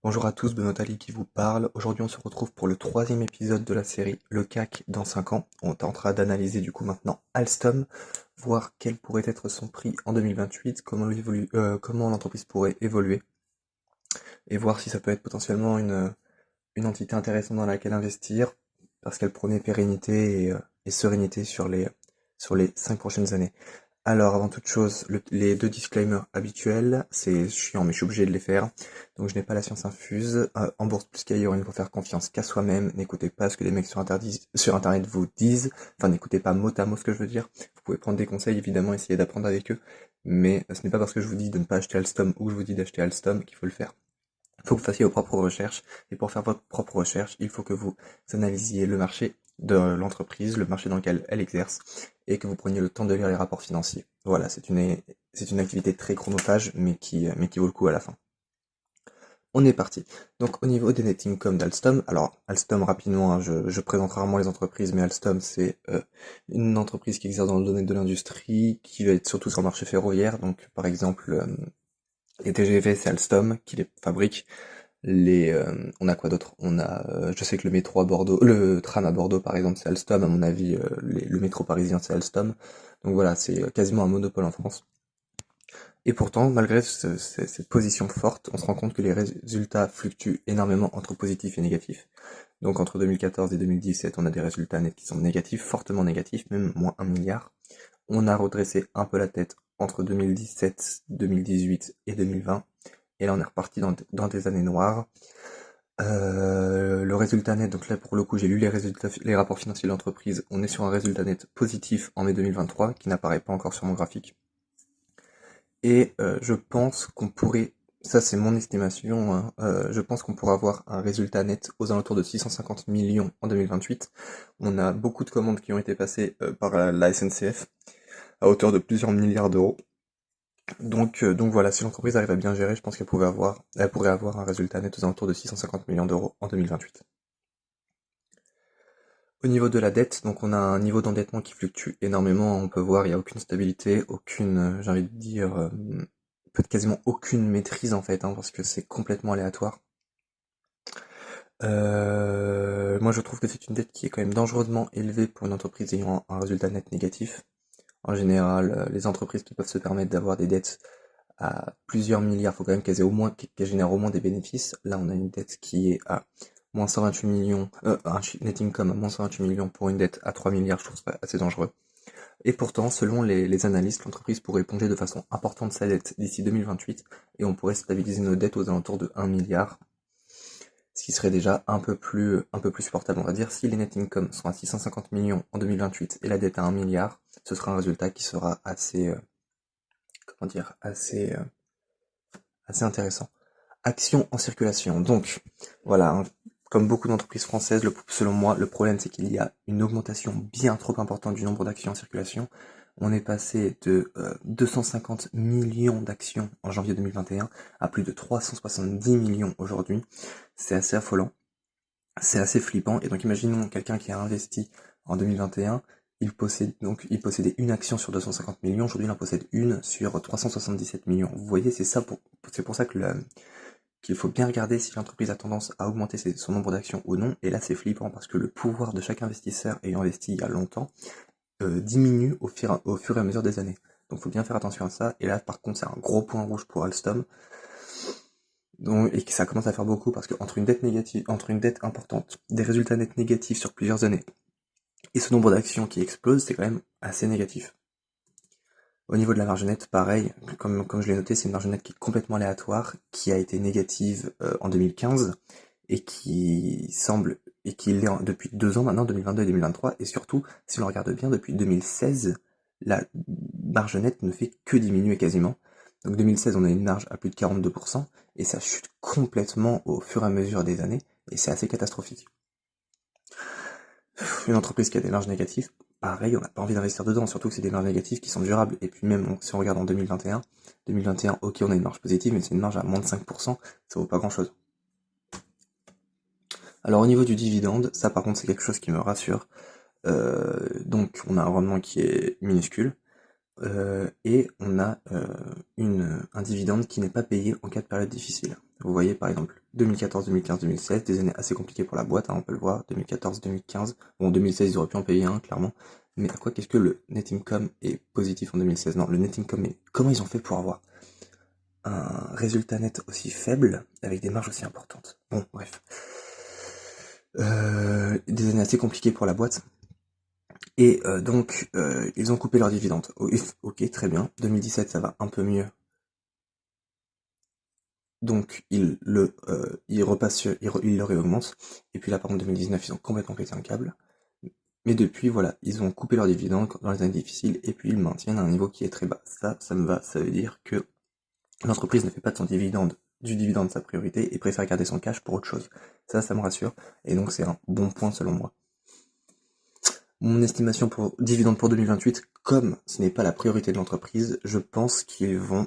Bonjour à tous, Benoît Ali qui vous parle. Aujourd'hui, on se retrouve pour le troisième épisode de la série Le CAC dans 5 ans. On tentera d'analyser du coup maintenant Alstom, voir quel pourrait être son prix en 2028, comment l'entreprise pourrait évoluer, et voir si ça peut être potentiellement une entité intéressante dans laquelle investir, parce qu'elle prônait pérennité et sérénité sur les 5 prochaines années. Alors, avant toute chose, les deux disclaimers habituels, c'est chiant, mais je suis obligé de les faire. Donc, je n'ai pas la science infuse. En bourse plus qu'ailleurs, il ne faut faire confiance qu'à soi-même. N'écoutez pas ce que les mecs sur Internet vous disent. Enfin, n'écoutez pas mot à mot ce que je veux dire. Vous pouvez prendre des conseils, évidemment, essayer d'apprendre avec eux. Mais ce n'est pas parce que je vous dis de ne pas acheter Alstom ou que je vous dis d'acheter Alstom qu'il faut le faire. Il faut que vous fassiez vos propres recherches, et pour faire votre propre recherche, il faut que vous analysiez le marché de l'entreprise, le marché dans lequel elle exerce, et que vous preniez le temps de lire les rapports financiers. Voilà, c'est une activité très chronophage, mais qui vaut le coup à la fin. On est parti. Donc au niveau des net income d'Alstom, alors Alstom rapidement, hein, je présente rarement les entreprises, mais Alstom c'est une entreprise qui exerce dans le domaine de l'industrie, qui va être surtout sur le marché ferroviaire, donc par exemple les TGV c'est Alstom qui les fabrique. On a quoi d'autre? Je sais que le métro à Bordeaux, le tram à Bordeaux par exemple, c'est Alstom. À mon avis, le métro parisien c'est Alstom. Donc voilà, c'est quasiment un monopole en France. Et pourtant, malgré cette position forte, on se rend compte que les résultats fluctuent énormément entre positifs et négatifs. Donc entre 2014 et 2017, on a des résultats nets qui sont négatifs, fortement négatifs, même moins 1 milliard. On a redressé un peu la tête entre 2017, 2018 et 2020. Et là, on est reparti dans des années noires. Le résultat net, donc là pour le coup j'ai lu les rapports financiers de l'entreprise, on est sur un résultat net positif en mai 2023 qui n'apparaît pas encore sur mon graphique. Et je pense qu'on pourrait, ça c'est mon estimation, hein, je pense qu'on pourra avoir un résultat net aux alentours de 650 millions en 2028. On a beaucoup de commandes qui ont été passées par la SNCF à hauteur de plusieurs milliards d'euros. Donc voilà, si l'entreprise arrive à bien gérer, je pense elle pourrait avoir un résultat net aux alentours de 650 millions d'euros en 2028. Au niveau de la dette, donc on a un niveau d'endettement qui fluctue énormément. On peut voir, il n'y a aucune stabilité, j'ai envie de dire, peut-être quasiment aucune maîtrise en fait, hein, parce que c'est complètement aléatoire. Moi je trouve que c'est une dette qui est quand même dangereusement élevée pour une entreprise ayant un résultat net négatif. En général, les entreprises qui peuvent se permettre d'avoir des dettes à plusieurs milliards, faut quand même qu'elles génèrent au moins des bénéfices. Là, on a une dette qui est à moins 128 millions, net income à moins 128 millions pour une dette à 3 milliards, je trouve ça assez dangereux. Et pourtant, selon les analystes, l'entreprise pourrait éponger de façon importante sa dette d'ici 2028 et on pourrait stabiliser nos dettes aux alentours de 1 milliard, ce qui serait déjà un peu plus supportable, on va dire. Si les net income sont à 650 millions en 2028 et la dette à 1 milliard, ce sera un résultat qui sera comment dire, assez intéressant. Actions en circulation. Donc, voilà, hein, comme beaucoup d'entreprises françaises, selon moi, le problème c'est qu'il y a une augmentation bien trop importante du nombre d'actions en circulation. On est passé de 250 millions d'actions en janvier 2021 à plus de 370 millions aujourd'hui. C'est assez affolant, c'est assez flippant. Et donc imaginons quelqu'un qui a investi en 2021, il possédait une action sur 250 millions, aujourd'hui il en possède une sur 377 millions. Vous voyez, c'est pour ça que qu'il faut bien regarder si l'entreprise a tendance à augmenter son nombre d'actions ou non. Et là, c'est flippant parce que le pouvoir de chaque investisseur ayant investi il y a longtemps diminue au fur et à mesure des années. Donc, il faut bien faire attention à ça. Et là, par contre, c'est un gros point rouge pour Alstom. Et que ça commence à faire beaucoup parce qu'entre une dette négative, entre une dette importante, des résultats nets négatifs sur plusieurs années et ce nombre d'actions qui explose, c'est quand même assez négatif. Au niveau de la marge nette, pareil, comme je l'ai noté, c'est une marge nette qui est complètement aléatoire, qui a été négative en 2015 et qui l'est depuis 2 ans maintenant, 2022 et 2023, et surtout, si on regarde bien, depuis 2016, la marge nette ne fait que diminuer quasiment. Donc 2016, on a une marge à plus de 42%, et ça chute complètement au fur et à mesure des années, et c'est assez catastrophique. Une entreprise qui a des marges négatives, pareil, on n'a pas envie d'investir dedans, surtout que c'est des marges négatives qui sont durables. Et puis même si on regarde en 2021, ok, on a une marge positive, mais c'est une marge à moins de 5%, ça vaut pas grand-chose. Alors au niveau du dividende, ça par contre c'est quelque chose qui me rassure. Donc on a un rendement qui est minuscule, et on a un dividende qui n'est pas payé en cas de période difficile. Vous voyez par exemple 2014, 2015, 2016, des années assez compliquées pour la boîte, hein, on peut le voir, 2014, 2015, bon 2016 ils auraient pu en payer un clairement, mais à quoi qu'est-ce que le net income est positif en 2016? Non, le net income est... Comment ils ont fait pour avoir un résultat net aussi faible avec des marges aussi importantes? Bon, bref. Des années assez compliquées pour la boîte. Et donc, ils ont coupé leurs dividendes. Ok, très bien. 2017, ça va un peu mieux. Donc, ils repassent, ils le réaugmentent. Et puis là, par contre, 2019, ils ont complètement pété un câble. Mais depuis, voilà, ils ont coupé leurs dividendes dans les années difficiles. Et puis, ils maintiennent un niveau qui est très bas. Ça me va. Ça veut dire que l'entreprise ne fait pas de du dividende sa priorité et préfère garder son cash pour autre chose. Ça me rassure. Et donc, c'est un bon point selon moi. Mon estimation pour dividende pour 2028, comme ce n'est pas la priorité de l'entreprise, je pense qu'ils vont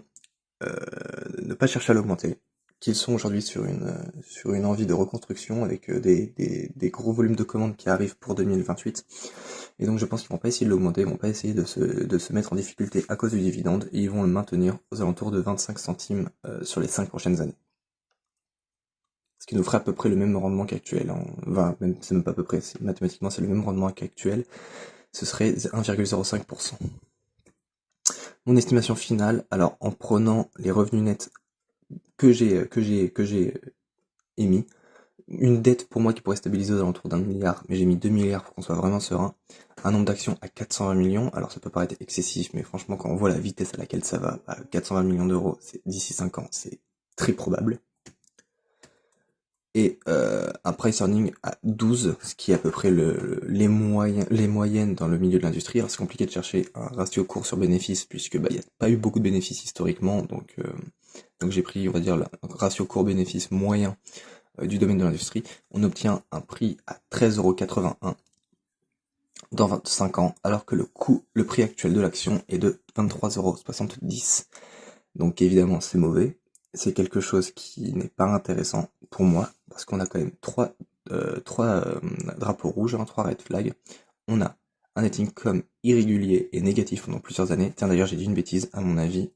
ne pas chercher à l'augmenter, qu'ils sont aujourd'hui sur une envie de reconstruction avec des gros volumes de commandes qui arrivent pour 2028. Et donc je pense qu'ils vont pas essayer de l'augmenter, ils vont pas essayer de se mettre en difficulté à cause du dividende, et ils vont le maintenir aux alentours de 25 centimes sur les 5 prochaines années. Ce qui nous ferait à peu près le même rendement qu'actuel. Enfin, même, c'est même pas à peu près, mathématiquement c'est le même rendement qu'actuel. Ce serait 1,05%. Mon estimation finale, alors en prenant les revenus nets que j'ai émis, une dette pour moi qui pourrait stabiliser aux alentours d'1 milliard, mais j'ai mis 2 milliards pour qu'on soit vraiment serein, un nombre d'actions à 420 millions, alors ça peut paraître excessif, mais franchement quand on voit la vitesse à laquelle ça va, 420 millions d'euros, d'ici 5 ans, c'est très probable. Et un price earning à 12, ce qui est à peu près les moyennes dans le milieu de l'industrie. Alors c'est compliqué de chercher un ratio cours sur bénéfice, puisque il n'y a pas eu beaucoup de bénéfices historiquement, donc j'ai pris, on va dire, le ratio cours-bénéfice moyen du domaine de l'industrie. On obtient un prix à 13,81€ dans 25 ans, alors que le prix actuel de l'action est de 23,70€. Donc évidemment c'est mauvais, c'est quelque chose qui n'est pas intéressant pour moi, parce qu'on a quand même trois drapeaux rouges, 3 red flags. On a un net income irrégulier et négatif pendant plusieurs années. Tiens d'ailleurs j'ai dit une bêtise, à mon avis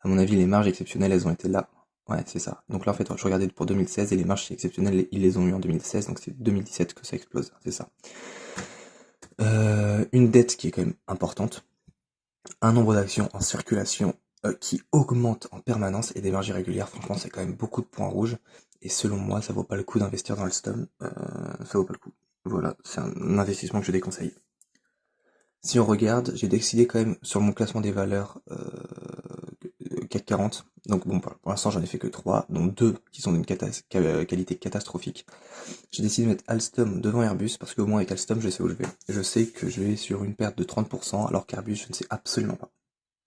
les marges exceptionnelles elles ont été là. Ouais c'est ça. Donc là en fait je regardais pour 2016 et les marges exceptionnelles ils les ont eu en 2016, donc c'est 2017 que ça explose, c'est ça. Une dette qui est quand même importante, un nombre d'actions en circulation qui augmente en permanence et des marges irrégulières, franchement c'est quand même beaucoup de points rouges, et selon moi ça vaut pas le coup d'investir dans Alstom, ça vaut pas le coup. Voilà, c'est un investissement que je déconseille. Si on regarde, j'ai décidé quand même sur mon classement des valeurs CAC 40, donc bon pour l'instant j'en ai fait que 3, dont 2 qui sont d'une qualité catastrophique. J'ai décidé de mettre Alstom devant Airbus, parce qu'au moins avec Alstom je sais où je vais. Je sais que je vais sur une perte de 30%, alors qu'Airbus je ne sais absolument pas.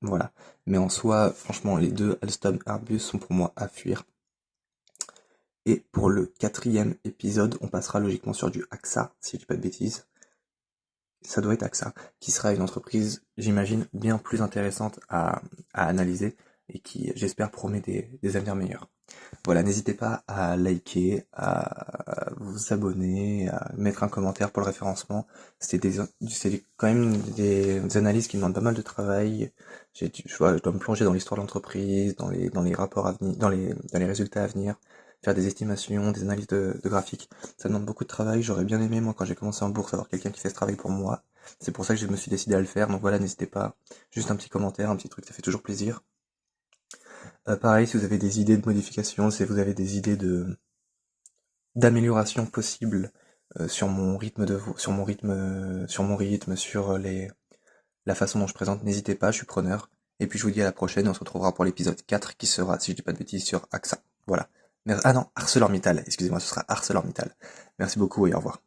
Voilà. Mais en soi, franchement, les deux Alstom Airbus sont pour moi à fuir. Et pour le 4e épisode, on passera logiquement sur du AXA, si je dis pas de bêtises. Ça doit être AXA, qui sera une entreprise, j'imagine, bien plus intéressante à analyser et qui, j'espère, promet des avenirs meilleurs. Voilà, n'hésitez pas à liker, à vous abonner, à mettre un commentaire pour le référencement. C'est quand même des analyses qui demandent pas mal de travail. Je dois me plonger dans l'histoire de l'entreprise, dans les rapports à venir, dans les résultats à venir, faire des estimations, des analyses de graphiques. Ça demande beaucoup de travail. J'aurais bien aimé, moi, quand j'ai commencé en bourse, avoir quelqu'un qui fait ce travail pour moi. C'est pour ça que je me suis décidé à le faire. Donc voilà, n'hésitez pas. Juste un petit commentaire, un petit truc, ça fait toujours plaisir. Pareil, si vous avez des idées de modification, si vous avez des idées d'amélioration possible sur mon rythme sur la façon dont je présente, n'hésitez pas, je suis preneur. Et puis je vous dis à la prochaine, on se retrouvera pour l'épisode 4 qui sera, si je dis pas de bêtises, sur AXA. Voilà. Ah non, ArcelorMittal, excusez-moi, ce sera ArcelorMittal. Merci beaucoup et au revoir.